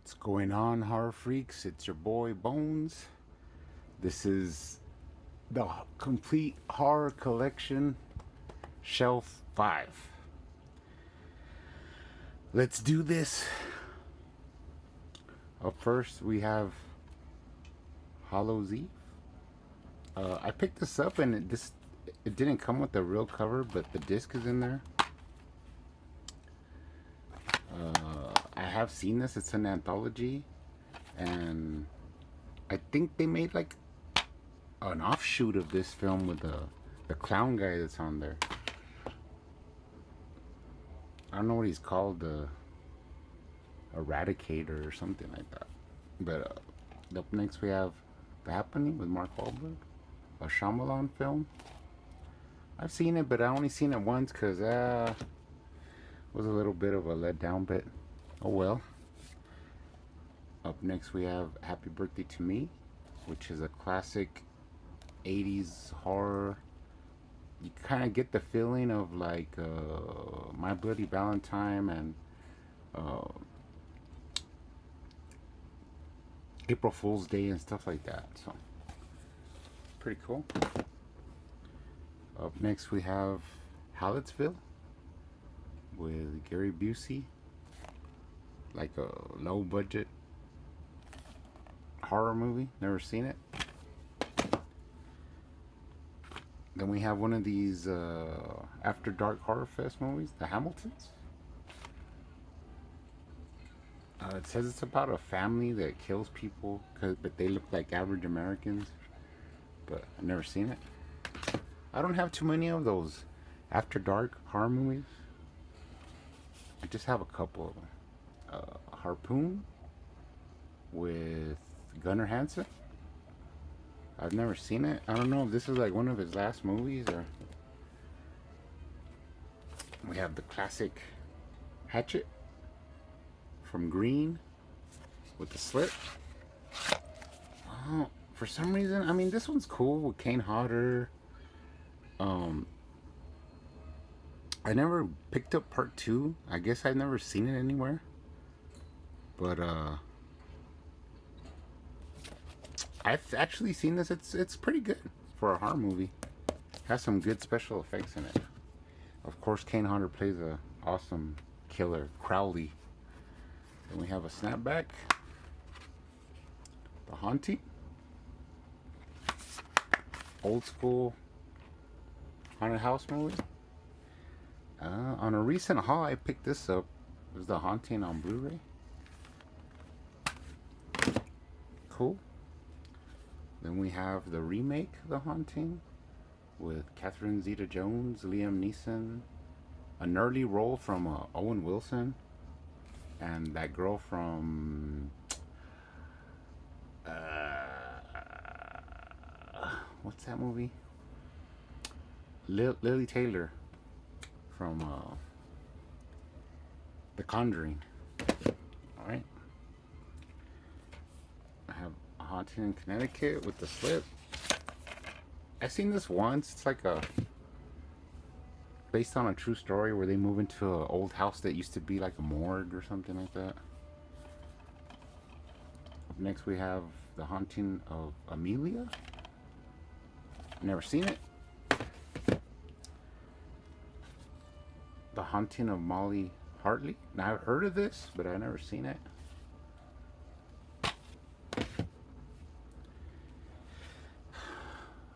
What's going on, horror freaks? It's your boy Bones. This is the complete horror collection, shelf 5. Let's do this. Up first, we have Hallows Eve. I picked this up and it didn't come with the real cover, but the disc is in there. I have seen this. It's an anthology, and I think they made like an offshoot of this film with the clown guy that's on there. I don't know what he's called, the Eradicator or something like that. But up next we have The Happening with Mark Wahlberg, a Shyamalan film. I've seen it, but I only seen it once because it was a little bit of a letdown, but oh well. Up next we have Happy Birthday to Me, which is a classic 80s horror. You kind of get the feeling of like My Bloody Valentine and April Fool's Day and stuff like that. So pretty cool. Up next we have Hallettsville with Gary Busey, like a low budget horror movie. Never seen it. Then we have one of these After Dark Horror Fest movies, The Hamiltons. It says it's about a family that kills people, but they look like average Americans. But I've never seen it. I don't have too many of those After Dark horror movies. I just have a couple of them. Harpoon with Gunnar Hansen. I've never seen it. I don't know if this is like one of his last movies or... We have the classic Hatchet from Green with the slit. Oh, for some reason, I mean, this one's cool with Kane Hodder. I never picked up part 2. I guess I've never seen it anywhere. But I've actually seen this. It's pretty good for a horror movie. Has some good special effects in it. Of course, Kane Hodder plays a awesome killer, Crowley. Then we have a snapback, The Haunting, old school haunted house movie. On a recent haul, I picked this up. It was The Haunting on Blu-ray. Cool. Then we have the remake, The Haunting, with Catherine Zeta-Jones, Liam Neeson, an early role from Owen Wilson, and that girl from what's that movie? Lily Taylor from The Conjuring. All right. I have A Haunting in Connecticut with the slip. I've seen this once. It's like based on a true story where they move into an old house that used to be like a morgue or something like that. Up next we have The Haunting of Amelia. Never seen it. The Haunting of Molly Hartley. Now I've heard of this, but I've never seen it.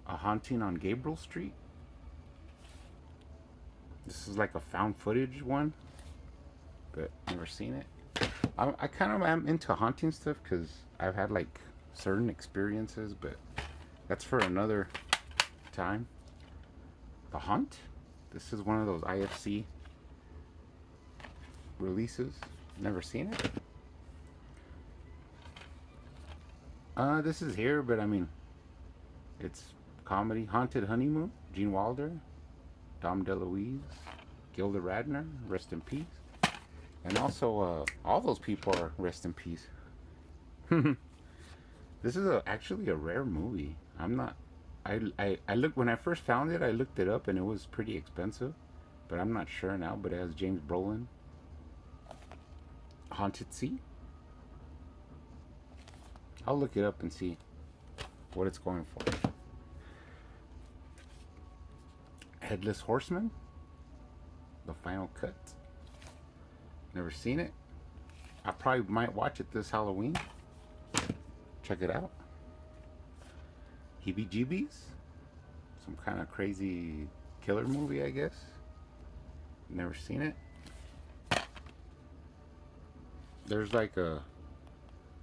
A Haunting on Gabriel Street. This is like a found footage one, but never seen it. I kind of am into haunting stuff because I've had like certain experiences, but that's for another time. The Hunt. This is one of those IFC releases. Never seen it. This is here, but I mean, it's comedy. Haunted Honeymoon. Gene Wilder, Dom DeLuise, Gilda Radner, rest in peace. And also, all those people are rest in peace. This is actually a rare movie. I looked when I first found it. I looked it up and it was pretty expensive, but I'm not sure now. But it has James Brolin. Haunted Sea. I'll look it up and see what it's going for. Headless Horseman, the final cut. Never seen it. I probably might watch it this Halloween. Check it out. Heebie-jeebies, some kind of crazy killer movie, I guess. Never seen it. There's like a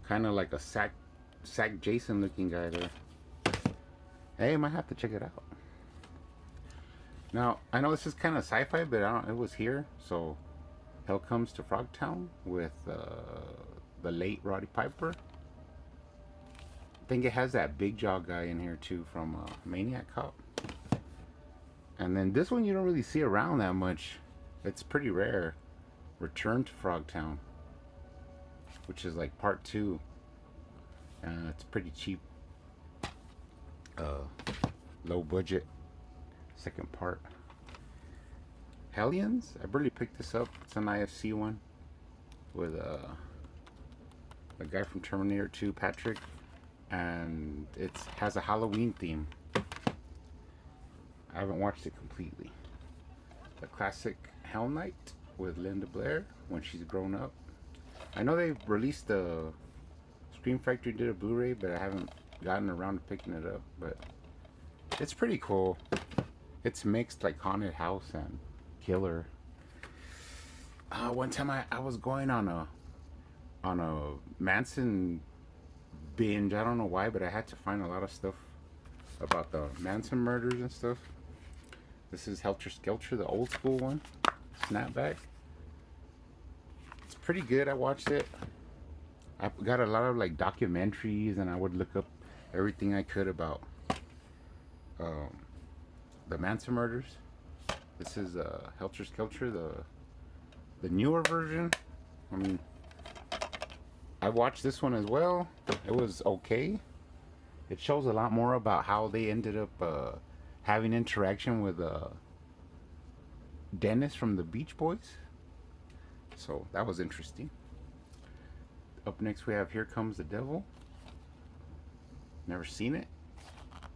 kind of like a sack Jason looking guy there. Hey, I might have to check it out. Now I know this is kind of sci-fi, but I don't. It was here, so Hell Comes to Frogtown with the late Roddy Piper. I think it has that Big Jaw guy in here too from Maniac Cop. And then this one you don't really see around that much. It's pretty rare. Return to Frogtown, which is like part 2. It's pretty cheap. Low budget. Second part. Hellions? I barely picked this up. It's an IFC one with the guy from Terminator 2, Patrick, and it has a Halloween theme. I haven't watched it completely. The classic Hell Night with Linda Blair when she's grown up. I know they released the Scream Factory did a Blu-ray, but I haven't gotten around to picking it up. But it's pretty cool. It's mixed like haunted house and killer. One time I was going on a Manson binge. I don't know why, but I had to find a lot of stuff about the Manson murders and stuff. This is Helter Skelter, the old school one. Snapback. It's pretty good. I watched it. I got a lot of like documentaries, and I would look up everything I could about the Manson murders. This is Helter Skelter, the newer version. I mean, I watched this one as well. It was okay. It shows a lot more about how they ended up having interaction with Dennis from the Beach Boys. So that was interesting. Up next we have Here Comes the Devil. Never seen it.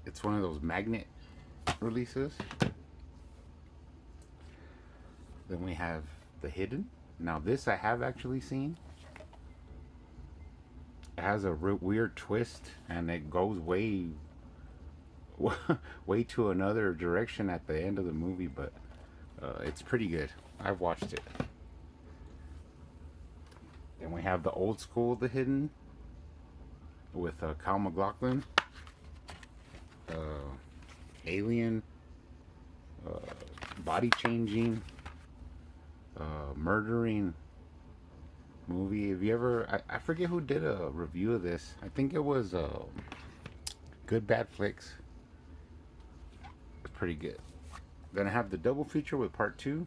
It's one of those magnet releases. Then we have The Hidden. Now this I have actually seen. It has a weird twist, and it goes way to another direction at the end of the movie, but it's pretty good. I've watched it. Then we have the old school The Hidden with Kyle MacLachlan. Alien, body changing, murdering movie. Have you ever, I forget who did a review of this. I think it was Good Bad Flicks. It's pretty good. Then I have the double feature with part 2,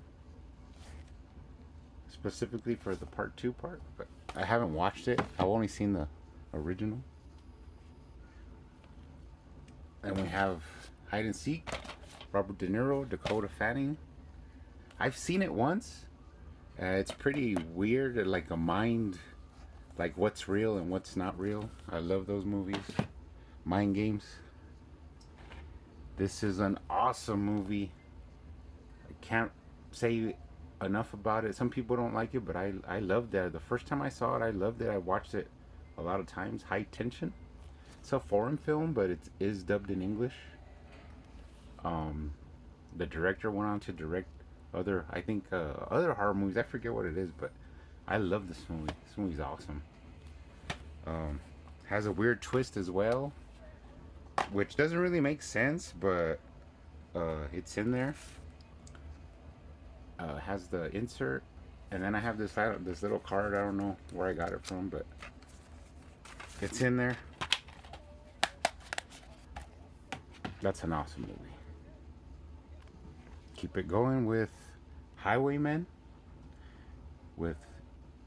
specifically for the part 2 part, but I haven't watched it. I've only seen the original. And we have Hide and Seek, Robert De Niro, Dakota Fanning. I've seen it once. It's pretty weird, like a mind, like what's real and what's not real. I love those movies. Mind games. This is an awesome movie. I can't say enough about it. Some people don't like it, but I loved it. The first time I saw it, I loved it. I watched it a lot of times. High Tension. It's a foreign film, but it is dubbed in English. The director went on to direct other, I think, other horror movies. I forget what it is, but I love this movie. This movie's awesome. Has a weird twist as well, which doesn't really make sense, but it's in there. Has the insert, and then I have this little card. I don't know where I got it from, but it's in there. That's an awesome movie. Keep it going with Highwaymen with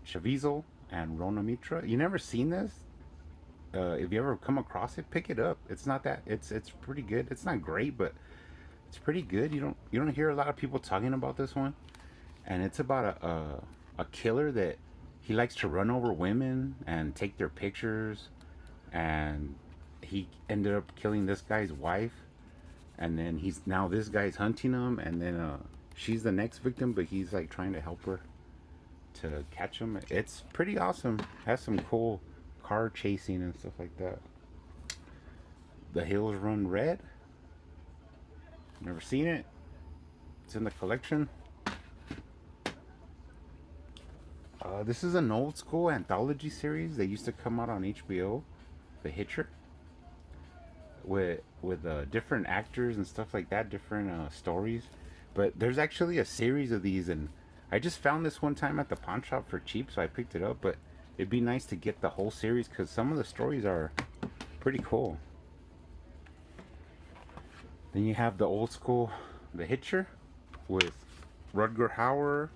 Caviezel and Rona Mitra. You never seen this? If you ever come across it, pick it up. It's not that it's pretty good. It's not great, but it's pretty good. You don't hear a lot of people talking about this one, and it's about a killer that he likes to run over women and take their pictures, and he ended up killing this guy's wife, and then now this guy's hunting him, and then she's the next victim, but he's like trying to help her to catch him. It's pretty awesome. Has some cool car chasing and stuff like that. The Hills Run Red. Never seen it. It's in the collection. This is an old school anthology series that used to come out on HBO, The Hitcher, with different actors and stuff like that, different stories. But there's actually a series of these, and I just found this one time at the pawn shop for cheap, so I picked it up. But it'd be nice to get the whole series because some of the stories are pretty cool. Then you have the old school The Hitcher with Rutger Hauer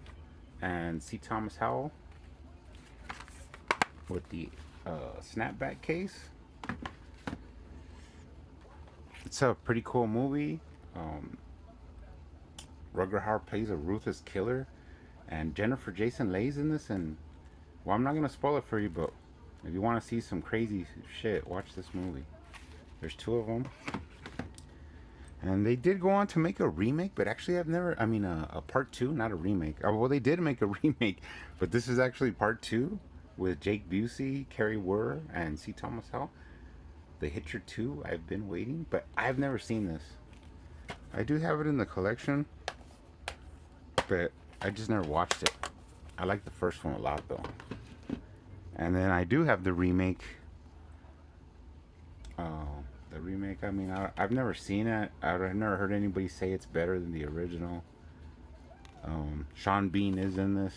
and C. Thomas Howell with the snapback case. It's a pretty cool movie. Rutger Hauer plays a ruthless killer, and Jennifer Jason Leigh's in this. And well, I'm not gonna spoil it for you, but if you want to see some crazy shit, watch this movie. There's two of them, and they did go on to make a remake, but actually I've never, a part two, not a remake. Well, they did make a remake, but this is actually part two with Jake Busey, Carrie Wurr, and C. Thomas Howell. The Hitcher 2, I've been waiting, but I've never seen this. I do have it in the collection, but I just never watched it. I like the first one a lot, though. And then I do have the remake. I've never seen it. I've never heard anybody say it's better than the original. Sean Bean is in this,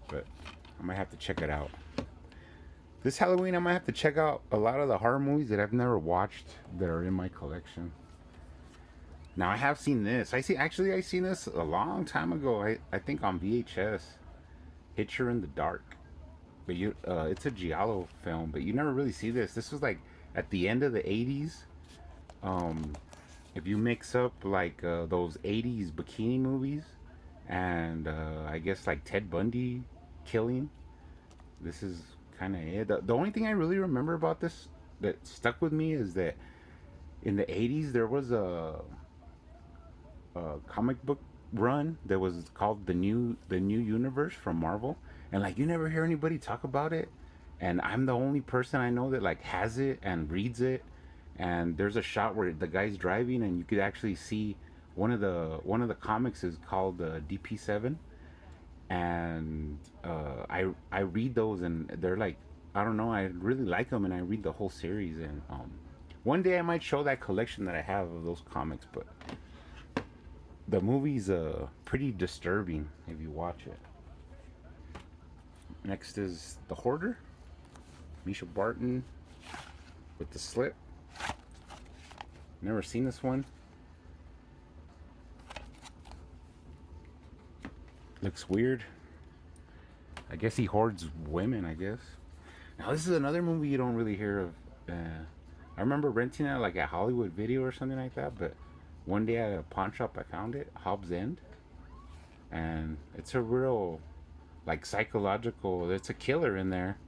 but I might have to check it out. This Halloween, I might have to check out a lot of the horror movies that I've never watched that are in my collection. Now, I have seen this. I seen this a long time ago. I think on VHS. Hitcher in the Dark. But it's a giallo film, but you never really see this. This was like at the end of the 80s. If you mix up like those 80s bikini movies and I guess like Ted Bundy killing, this is kind of it. The only thing I really remember about this that stuck with me is that in the 80s there was a comic book run that was called the new universe from Marvel, and like you never hear anybody talk about it, and I'm the only person I know that like has it and reads it. And there's a shot where the guy's driving and you could actually see one of the comics is called DP7, and I read those and they're like, I don't know, I really like them, and I read the whole series. And one day I might show that collection that I have of those comics, but the movie's pretty disturbing if you watch it. Next is The Hoarder, Misha Barton with The Slip. Never seen this one. Looks weird. I guess he hoards women, I guess. Now this is another movie you don't really hear of. I remember renting it like at Hollywood Video or something like that, but one day at a pawn shop I found it, Hobbs End. And it's a real like psychological, there's a killer in there.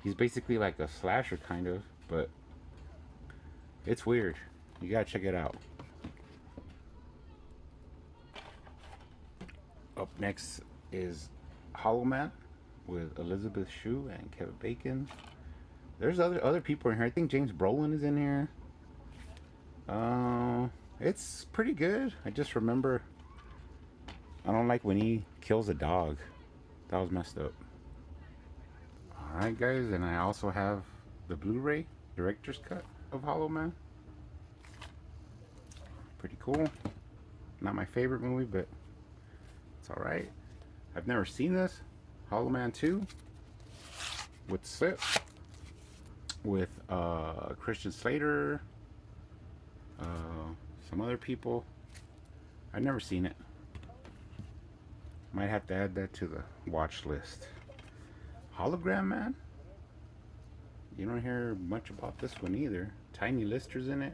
He's basically like a slasher kind of, but it's weird. You gotta check it out. Up next is Hollow Man with Elizabeth Shue and Kevin Bacon. There's other people in here. I think James Brolin is in here. It's pretty good. I just remember I don't like when he kills a dog. That was messed up. Alright guys, and I also have the Blu-ray director's cut of Hollow Man. Pretty cool. Not my favorite movie, but it's alright. I've never seen this. Hollow Man 2 with Slip, with Christian Slater, some other people. I've never seen it. Might have to add that to the watch list. Hologram Man. You don't hear much about this one either. Tiny Lister's in it.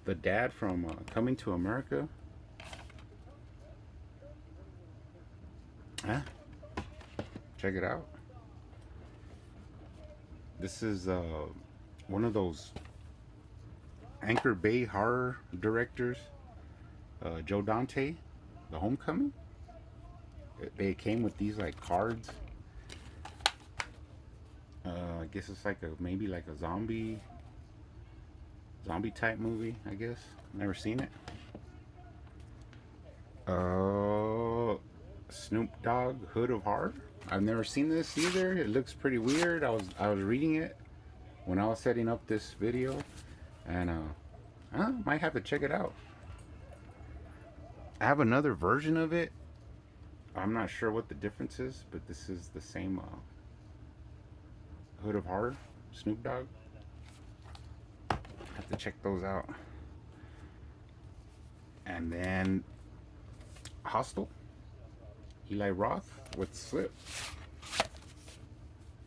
The dad from Coming to America. Huh? Check it out. This is one of those Anchor Bay horror directors, Joe Dante, The Homecoming. They came with these like cards. I guess it's like a maybe like a zombie type movie. I guess never seen it. Snoop Dogg, Hood of Horror. I've never seen this either. It looks pretty weird. I was reading it when I was setting up this video, and I might have to check it out. I have another version of it. I'm not sure what the difference is, but this is the same Hood of Horror, Snoop Dogg. Have to check those out. And then Hostel, Eli Roth with Slip.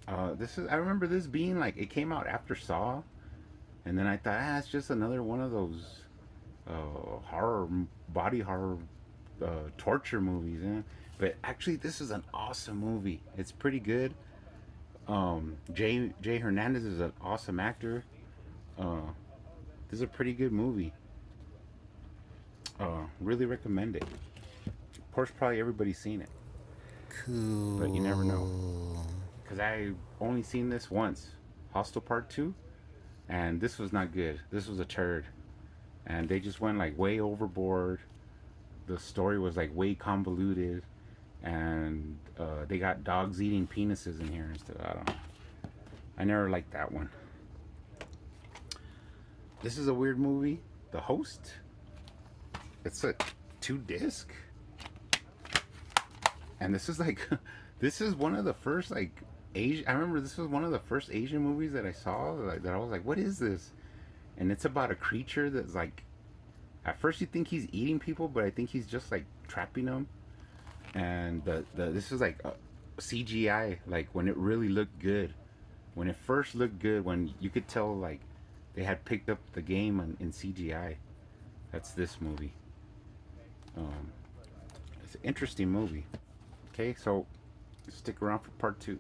I remember this being like, it came out after Saw, and then I thought, it's just another one of those body horror torture movies, but actually this is an awesome movie. It's pretty good. Jay Hernandez is an awesome actor. This is a pretty good movie. Really recommend it. Of course, probably everybody's seen it. Cool. But you never know. Because I only seen this once. Hostel Part 2. And this was not good. This was a turd. And they just went like way overboard. The story was like way convoluted. And they got dogs eating penises in here and stuff. I don't know. I never liked that one. This is a weird movie. The Host. It's a 2-disc. And this is like, this is one of the first like Asian. I remember this was one of the first Asian movies that I saw that I was like, what is this? And it's about a creature that's like, at first you think he's eating people, but I think he's just like trapping them. And this is like CGI, like when it really looked good. When it first looked good, when you could tell like they had picked up the game in CGI. That's this movie. It's an interesting movie. Okay, so stick around for part 2.